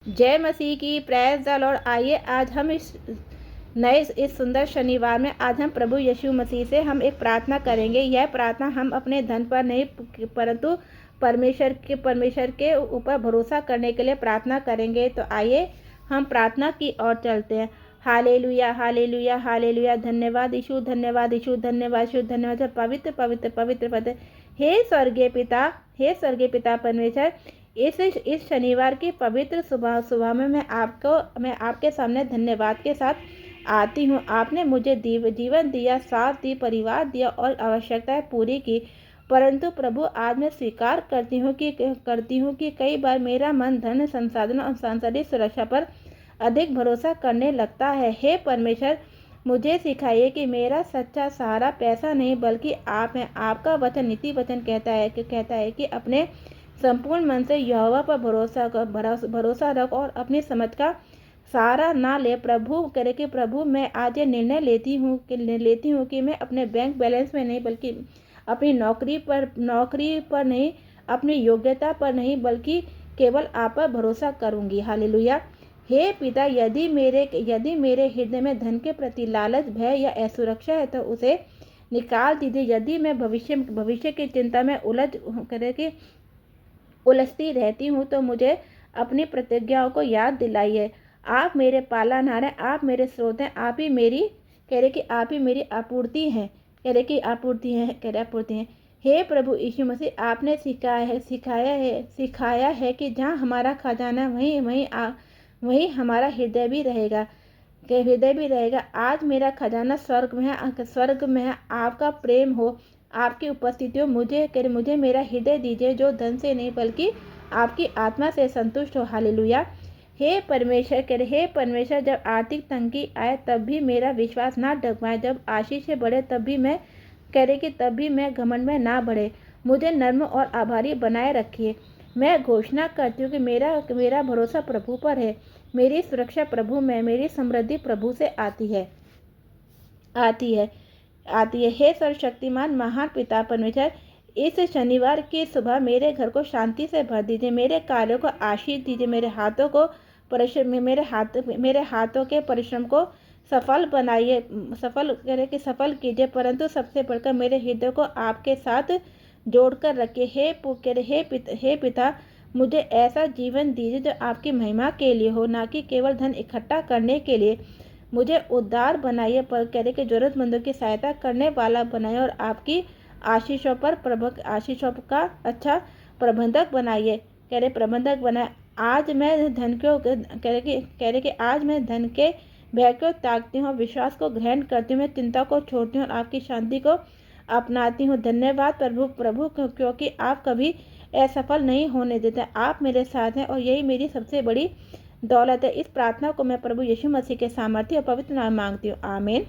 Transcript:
जय मसीह की, praise the Lord. आइए आज हम इस सुंदर शनिवार में आज हम प्रभु यीशु मसीह से हम एक प्रार्थना करेंगे। यह प्रार्थना हम अपने धन पर नहीं परंतु परमेश्वर के ऊपर भरोसा करने के लिए प्रार्थना करेंगे। तो आइए हम प्रार्थना की ओर चलते हैं। Hallelujah, hallelujah, hallelujah. धन्यवाद यीशु, धन्यवाद यीशु, धन्यवाद यीशु, धन्यवाद। पवित्र पवित्र पवित्र पवित्र हे स्वर्गीय पिता परमेश्वर, इस शनिवार की पवित्र सुबह में मैं आपके सामने धन्यवाद के साथ आती हूँ। आपने मुझे जीवन दिया, साथ दी, परिवार दिया और आवश्यकताएं पूरी की। परंतु प्रभु, आज मैं स्वीकार करती हूँ कि कई बार मेरा मन धन, संसाधन और सांसारिक सुरक्षा पर अधिक भरोसा करने लगता है। हे परमेश्वर, मुझे सिखाइए कि मेरा सच्चा सहारा पैसा नहीं बल्कि आप हैं। आपका वचन, नीति वचन कहता है कि अपने संपूर्ण मन से यहोवा पर भरोसा रख और अपनी समझ का सहारा ना ले। प्रभु मैं आज ये निर्णय लेती हूँ कि मैं अपने बैंक बैलेंस में नहीं बल्कि अपनी नौकरी पर नहीं, अपनी योग्यता पर नहीं बल्कि केवल आप पर भरोसा करूँगी। हालेलुया। हे पिता, यदि मेरे हृदय में धन के प्रति लालच, भय या असुरक्षा है तो उसे निकाल दीजिए। यदि मैं भविष्य की चिंता में उलझती रहती हूँ तो मुझे अपनी प्रतिज्ञाओं को याद दिलाइए। आप मेरे पालनहार हैं, आप मेरे स्रोत हैं, आप ही मेरी आपूर्ति हैं। हे प्रभु यीशु मसीह, आपने सिखाया है कि जहाँ हमारा खजाना वहीं हमारा हृदय भी रहेगा। आज मेरा खजाना स्वर्ग में है। आपका प्रेम हो, आपकी उपस्थिति हो। मुझे मेरा हृदय दीजिए जो धन से नहीं बल्कि आपकी आत्मा से संतुष्ट हो। हालेलुया। हे परमेश्वर, जब आर्थिक तंगी आए तब भी मेरा विश्वास ना डगमगाए। जब आशीष बढ़े तब भी मैं घमंड में ना बढ़े। मुझे नम्र और आभारी बनाए रखिए। मैं घोषणा करती हूँ कि मेरा भरोसा प्रभु पर है। मेरी सुरक्षा प्रभु में, मेरी समृद्धि प्रभु से आती है। हे सर्वशक्तिमान महान पिता परमेश्वर, इस शनिवार की सुबह मेरे घर को शांति से भर दीजिए। मेरे कार्यों को आशीष दीजिए। मेरे हाथों के परिश्रम को सफल कीजिए। परंतु सबसे बढ़कर मेरे हृदय को आपके साथ जोड़कर रखिए। हे पिता, मुझे ऐसा जीवन दीजिए जो आपकी महिमा के लिए हो, ना कि केवल धन इकट्ठा करने के लिए। मुझे उद्धार बनाइए, पर जरूरतमंदों की सहायता करने वाला बनाइए और आपकी आशीषों का अच्छा प्रबंधक बनाइए। आज मैं धन के भय को त्यागती हूँ, विश्वास को ग्रहण करती हूँ, मैं चिंता को छोड़ती हूँ और आपकी शांति को अपनाती हूँ। धन्यवाद प्रभु, क्योंकि आप कभी असफल नहीं होने देते। आप मेरे साथ हैं और यही मेरी सबसे बड़ी दौलत है। इस प्रार्थना को मैं प्रभु यीशु मसीह के सामर्थ्य और पवित्र नाम मांगती हूँ। आमीन।